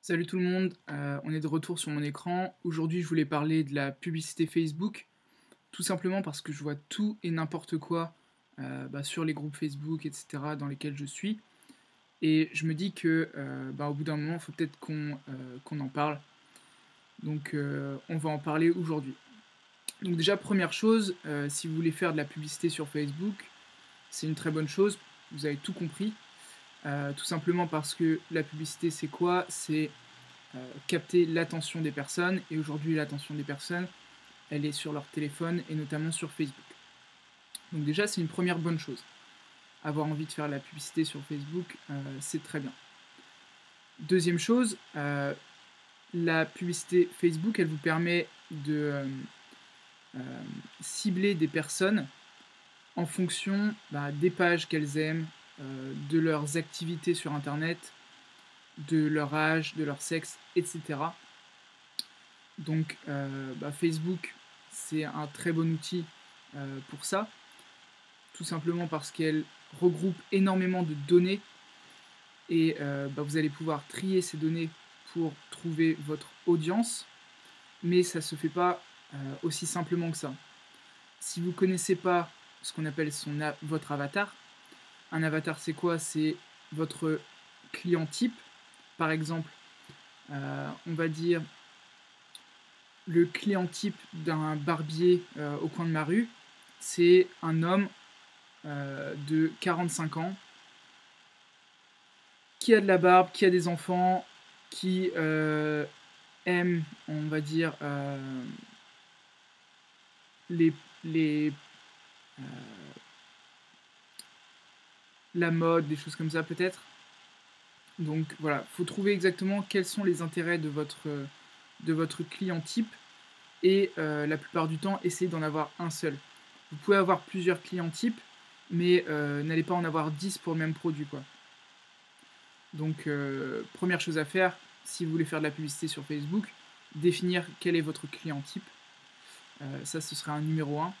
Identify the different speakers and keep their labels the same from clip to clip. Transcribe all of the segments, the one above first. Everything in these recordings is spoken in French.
Speaker 1: Salut tout le monde, on est de retour sur mon écran. Aujourd'hui, je voulais parler de la publicité Facebook, tout simplement parce que je vois tout et n'importe quoi sur les groupes Facebook, etc., dans lesquels je suis. Et je me dis que au bout d'un moment, il faut peut-être qu'on en parle. Donc, on va en parler aujourd'hui. Donc déjà, première chose, si vous voulez faire de la publicité sur Facebook, c'est une très bonne chose. Vous avez tout compris. Tout simplement parce que la publicité, c'est quoi? C'est capter l'attention des personnes. Et aujourd'hui, l'attention des personnes, elle est sur leur téléphone et notamment sur Facebook. Donc déjà, c'est une première bonne chose. Avoir envie de faire la publicité sur Facebook, c'est très bien. Deuxième chose, la publicité Facebook, elle vous permet de cibler des personnes en fonction des pages qu'elles aiment, de leurs activités sur Internet, de leur âge, de leur sexe, etc. Donc Facebook, c'est un très bon outil pour ça, tout simplement parce qu'elle regroupe énormément de données et vous allez pouvoir trier ces données pour trouver votre audience, mais ça ne se fait pas aussi simplement que ça. Si vous ne connaissez pas ce qu'on appelle votre avatar, un avatar c'est quoi? C'est votre client type. Par exemple, on va dire le client type d'un barbier au coin de ma rue, c'est un homme de 45 ans qui a de la barbe, qui a des enfants, qui aime, on va dire, les, les, euh, la mode, des choses comme ça peut-être. Donc voilà, il faut trouver exactement quels sont les intérêts de votre client type et la plupart du temps, essayez d'en avoir un seul. Vous pouvez avoir plusieurs clients types, mais n'allez pas en avoir 10 pour le même produit, quoi. Donc, première chose à faire, si vous voulez faire de la publicité sur Facebook, définir quel est votre client type. Ça, ce serait un numéro 1.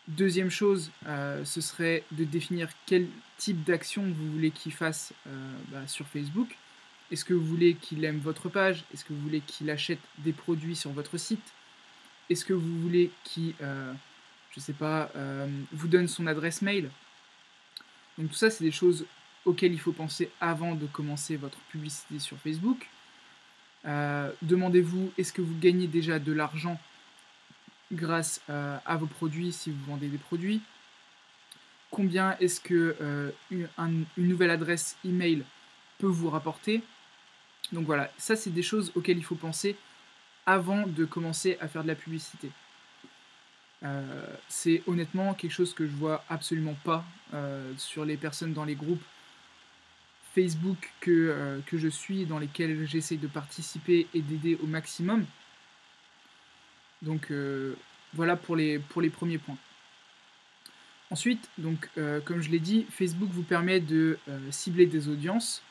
Speaker 1: Deuxième chose, ce serait de définir quel type d'action vous voulez qu'il fasse sur Facebook. Est-ce que vous voulez qu'il aime votre page? Est-ce que vous voulez qu'il achète des produits sur votre site? Est-ce que vous voulez qu'il, je sais pas, vous donne son adresse mail? Donc tout ça, c'est des choses auxquelles il faut penser avant de commencer votre publicité sur Facebook. Demandez-vous, est-ce que vous gagnez déjà de l'argent grâce à vos produits si vous vendez des produits? Combien est-ce que une nouvelle adresse email peut vous rapporter? Donc voilà, ça c'est des choses auxquelles il faut penser avant de commencer à faire de la publicité. C'est honnêtement quelque chose que je vois absolument pas sur les personnes dans les groupes Facebook que je suis, dans lesquels j'essaie de participer et d'aider au maximum. Donc voilà pour les premiers points. Ensuite, donc, comme je l'ai dit, Facebook vous permet de cibler des audiences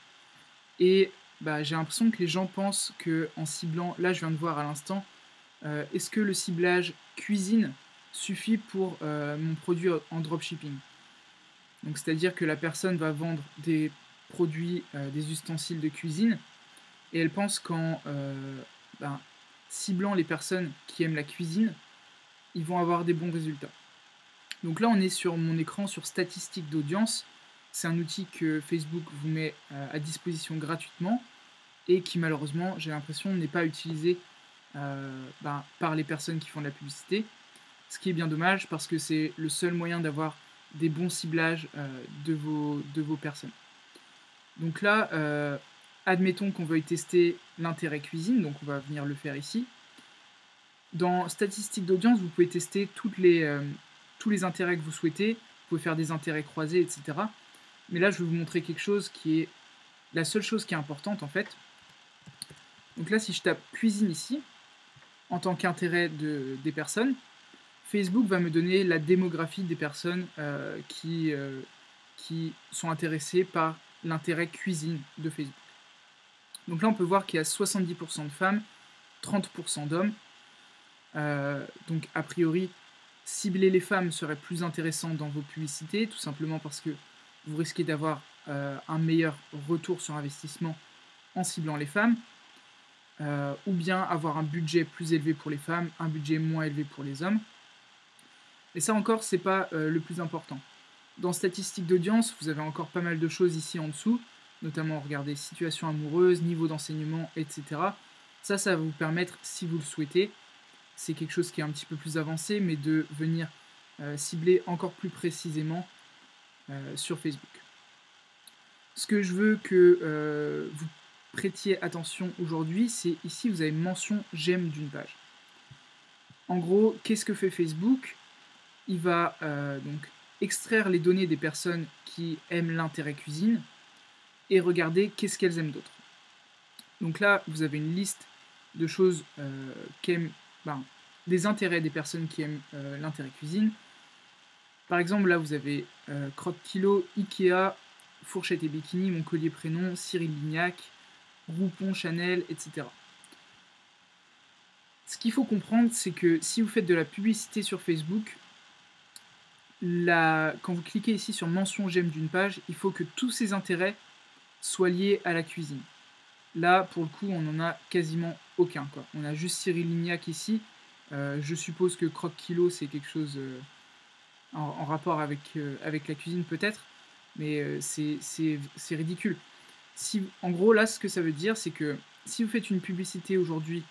Speaker 1: et j'ai l'impression que les gens pensent qu'en ciblant, là je viens de voir à l'instant, est-ce que le ciblage cuisine suffit pour mon produit en dropshipping? Donc c'est-à-dire que la personne va vendre des produits, des ustensiles de cuisine et elle pense qu'en ciblant les personnes qui aiment la cuisine, ils vont avoir des bons résultats. Donc là, on est sur mon écran sur statistiques d'audience. C'est un outil que Facebook vous met à disposition gratuitement et qui malheureusement, j'ai l'impression, n'est pas utilisé par les personnes qui font de la publicité. Ce qui est bien dommage parce que c'est le seul moyen d'avoir des bons ciblages de vos personnes. Donc là, admettons qu'on veuille tester l'intérêt cuisine, donc on va venir le faire ici. Dans statistiques d'audience, vous pouvez tester tous les intérêts que vous souhaitez, vous pouvez faire des intérêts croisés, etc. Mais là, je vais vous montrer quelque chose qui est la seule chose qui est importante en fait. Donc là, si je tape cuisine ici, en tant qu'intérêt des personnes, Facebook va me donner la démographie des personnes qui sont intéressées par l'intérêt cuisine de Facebook. Donc là, on peut voir qu'il y a 70% de femmes, 30% d'hommes. Donc a priori, cibler les femmes serait plus intéressant dans vos publicités, tout simplement parce que vous risquez d'avoir un meilleur retour sur investissement en ciblant les femmes, ou bien avoir un budget plus élevé pour les femmes, un budget moins élevé pour les hommes. Et ça encore, c'est pas le plus important. Dans statistiques d'audience, vous avez encore pas mal de choses ici en dessous, notamment regardez situation amoureuse, niveau d'enseignement, etc. Ça va vous permettre, si vous le souhaitez, c'est quelque chose qui est un petit peu plus avancé, mais de venir cibler encore plus précisément sur Facebook. Ce que je veux que vous prêtiez attention aujourd'hui, c'est ici vous avez mention j'aime d'une page. En gros, qu'est-ce que fait Facebook? Il va donc extraire les données des personnes qui aiment l'intérêt cuisine et regarder qu'est-ce qu'elles aiment d'autre. Donc là, vous avez une liste de choses qu'aiment, des intérêts des personnes qui aiment l'intérêt cuisine. Par exemple, là, vous avez Croque Kilo, Ikea, Fourchette et Bikini, Mon Collier Prénom, Cyril Lignac, Groupon, Chanel, etc. Ce qu'il faut comprendre, c'est que si vous faites de la publicité sur Facebook, quand vous cliquez ici sur mention j'aime d'une page, il faut que tous ces intérêts soient liés à la cuisine. Là, pour le coup, on n'en a quasiment aucun, quoi. On a juste Cyril Lignac ici. Je suppose que Croque Kilo, c'est quelque chose en rapport avec la cuisine peut-être, mais c'est ridicule. En gros, là, ce que ça veut dire, c'est que si vous faites une publicité aujourd'hui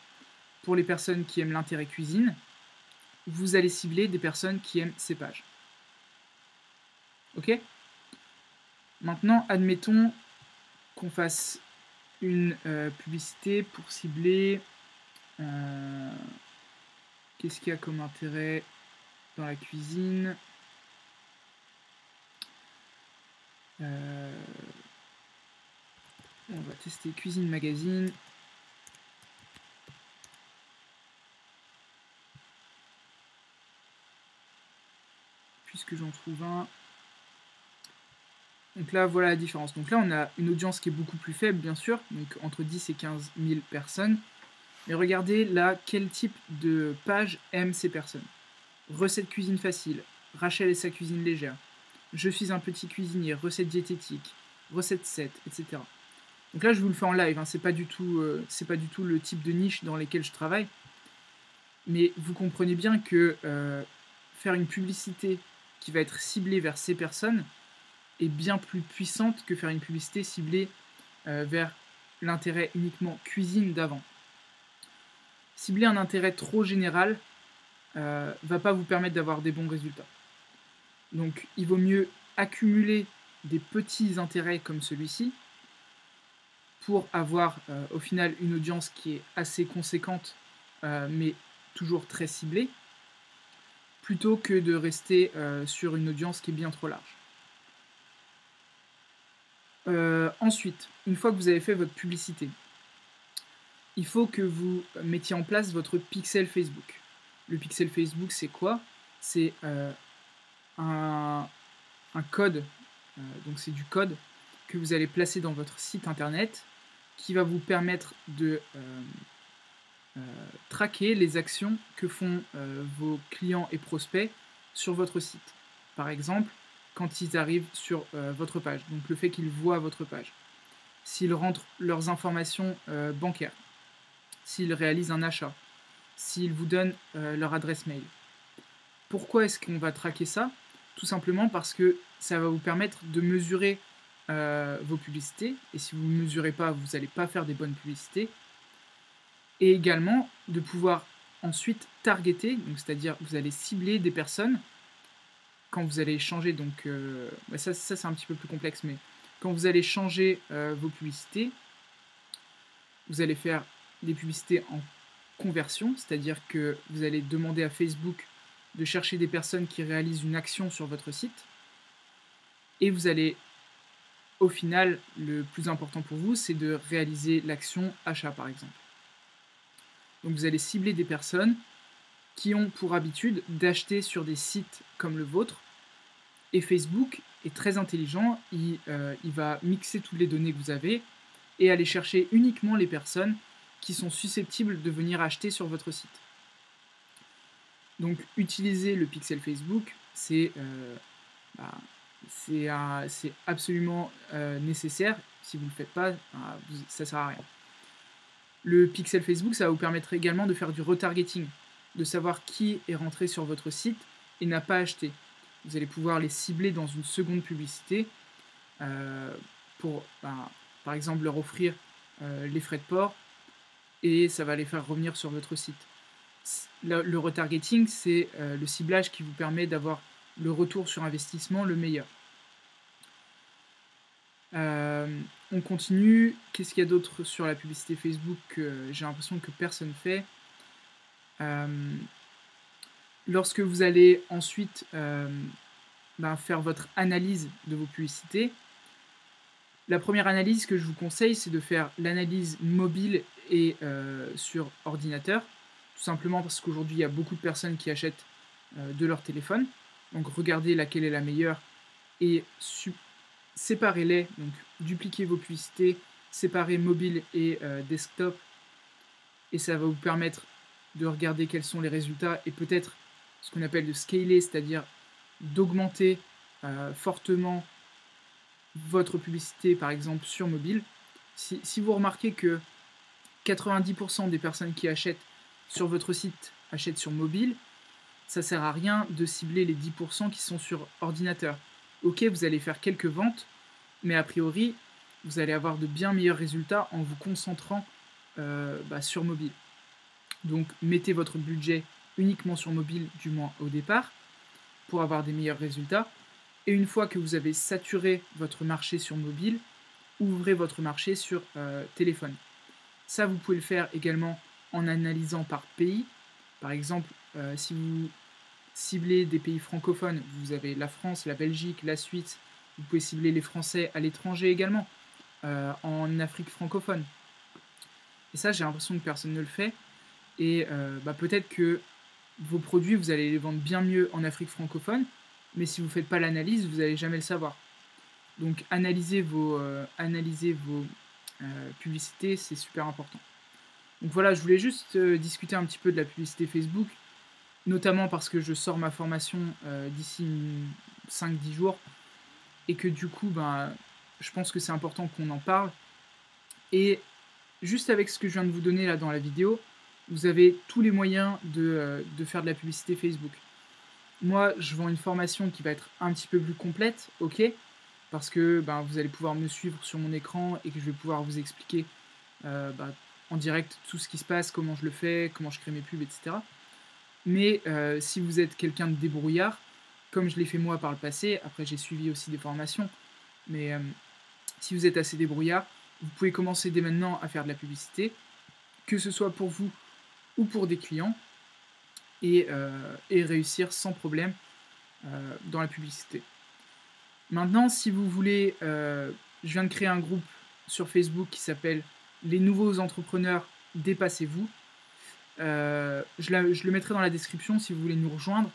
Speaker 1: pour les personnes qui aiment l'intérêt cuisine, vous allez cibler des personnes qui aiment ces pages. Ok? Maintenant, admettons qu'on fasse une publicité pour cibler... qu'est-ce qu'il y a comme intérêt dans la cuisine? On va tester Cuisine Magazine. Puisque j'en trouve un. Donc là, voilà la différence. Donc là, on a une audience qui est beaucoup plus faible, bien sûr, donc entre 10 et 15 000 personnes. Mais regardez là, quel type de page aiment ces personnes. Recette cuisine facile, Rachel et sa cuisine légère, je suis un petit cuisinier, recette diététique, recette 7, etc. Donc là, je vous le fais en live, hein, c'est pas du tout le type de niche dans lesquelles je travaille. Mais vous comprenez bien que faire une publicité qui va être ciblée vers ces personnes est bien plus puissante que faire une publicité ciblée vers l'intérêt uniquement cuisine d'avant. Cibler un intérêt trop général va pas vous permettre d'avoir des bons résultats. Donc il vaut mieux accumuler des petits intérêts comme celui-ci pour avoir au final une audience qui est assez conséquente mais toujours très ciblée, plutôt que de rester sur une audience qui est bien trop large. Ensuite, une fois que vous avez fait votre publicité, il faut que vous mettiez en place votre pixel Facebook. Le pixel Facebook, c'est quoi? C'est un code, donc c'est du code que vous allez placer dans votre site internet qui va vous permettre de traquer les actions que font vos clients et prospects sur votre site. Par exemple, quand ils arrivent sur votre page, donc le fait qu'ils voient votre page, s'ils rentrent leurs informations bancaires, s'ils réalisent un achat, s'ils vous donnent leur adresse mail. Pourquoi est-ce qu'on va traquer ça? Tout simplement parce que ça va vous permettre de mesurer vos publicités, et si vous ne mesurez pas, vous n'allez pas faire des bonnes publicités, et également de pouvoir ensuite targeter, donc c'est-à-dire vous allez cibler des personnes quand vous allez changer, donc ça c'est un petit peu plus complexe, mais quand vous allez changer vos publicités, vous allez faire des publicités en conversion, c'est-à-dire que vous allez demander à Facebook de chercher des personnes qui réalisent une action sur votre site, et vous allez, au final, le plus important pour vous, c'est de réaliser l'action achat, par exemple. Donc vous allez cibler des personnes qui ont pour habitude d'acheter sur des sites comme le vôtre, et Facebook est très intelligent, il va mixer toutes les données que vous avez et aller chercher uniquement les personnes qui sont susceptibles de venir acheter sur votre site. Donc utiliser le pixel Facebook, c'est absolument nécessaire, Si vous ne le faites pas, ça ne sert à rien. Le pixel Facebook, ça va vous permettre également de faire du retargeting, de savoir qui est rentré sur votre site et n'a pas acheté. Vous allez pouvoir les cibler dans une seconde publicité pour, par exemple, leur offrir les frais de port et ça va les faire revenir sur votre site. Le retargeting, c'est le ciblage qui vous permet d'avoir le retour sur investissement le meilleur. On continue. Qu'est-ce qu'il y a d'autre sur la publicité Facebook que j'ai l'impression que personne fait? Lorsque vous allez ensuite faire votre analyse de vos publicités, la première analyse que je vous conseille, c'est de faire l'analyse mobile et sur ordinateur, tout simplement parce qu'aujourd'hui, il y a beaucoup de personnes qui achètent de leur téléphone. Donc regardez laquelle est la meilleure et séparez-les, donc dupliquez vos publicités, séparez mobile et desktop, et ça va vous permettre de regarder quels sont les résultats et peut-être ce qu'on appelle de scaler, c'est-à-dire d'augmenter fortement votre publicité, par exemple sur mobile. Si vous remarquez que 90% des personnes qui achètent sur votre site achètent sur mobile, ça sert à rien de cibler les 10% qui sont sur ordinateur. Ok, vous allez faire quelques ventes, mais a priori, vous allez avoir de bien meilleurs résultats en vous concentrant sur mobile. Donc, mettez votre budget uniquement sur mobile, du moins au départ, pour avoir des meilleurs résultats. Et une fois que vous avez saturé votre marché sur mobile, ouvrez votre marché sur téléphone. Ça, vous pouvez le faire également en analysant par pays. Par exemple, si vous ciblez des pays francophones, vous avez la France, la Belgique, la Suisse. Vous pouvez cibler les Français à l'étranger également, en Afrique francophone. Et ça, j'ai l'impression que personne ne le fait. Et peut-être que vos produits, vous allez les vendre bien mieux en Afrique francophone, mais si vous ne faites pas l'analyse, vous n'allez jamais le savoir. Donc analysez vos publicités, c'est super important. Donc voilà, je voulais juste discuter un petit peu de la publicité Facebook, notamment parce que je sors ma formation d'ici 5-10 jours, et que du coup, je pense que c'est important qu'on en parle. Et juste avec ce que je viens de vous donner là dans la vidéo, vous avez tous les moyens de faire de la publicité Facebook. Moi, je vends une formation qui va être un petit peu plus complète, ok, parce que vous allez pouvoir me suivre sur mon écran et que je vais pouvoir vous expliquer en direct tout ce qui se passe, comment je le fais, comment je crée mes pubs, etc. Mais si vous êtes quelqu'un de débrouillard, comme je l'ai fait moi par le passé, après j'ai suivi aussi des formations, mais si vous êtes assez débrouillard, vous pouvez commencer dès maintenant à faire de la publicité, que ce soit pour vous ou pour des clients, et réussir sans problème dans la publicité. Maintenant, si vous voulez, je viens de créer un groupe sur Facebook qui s'appelle « Les nouveaux entrepreneurs, dépassez-vous ». Je le mettrai dans la description si vous voulez nous rejoindre.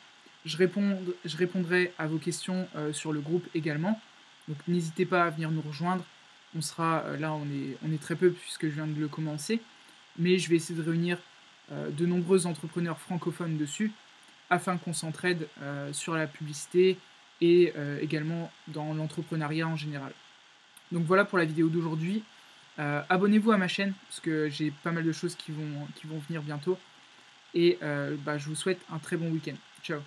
Speaker 1: Je répondrai à vos questions sur le groupe également. Donc n'hésitez pas à venir nous rejoindre. On sera là, on est très peu puisque je viens de le commencer. Mais je vais essayer de réunir de nombreux entrepreneurs francophones dessus afin qu'on s'entraide sur la publicité et également dans l'entrepreneuriat en général. Donc voilà pour la vidéo d'aujourd'hui. Abonnez-vous à ma chaîne parce que j'ai pas mal de choses qui vont venir bientôt. Et je vous souhaite un très bon week-end. Ciao.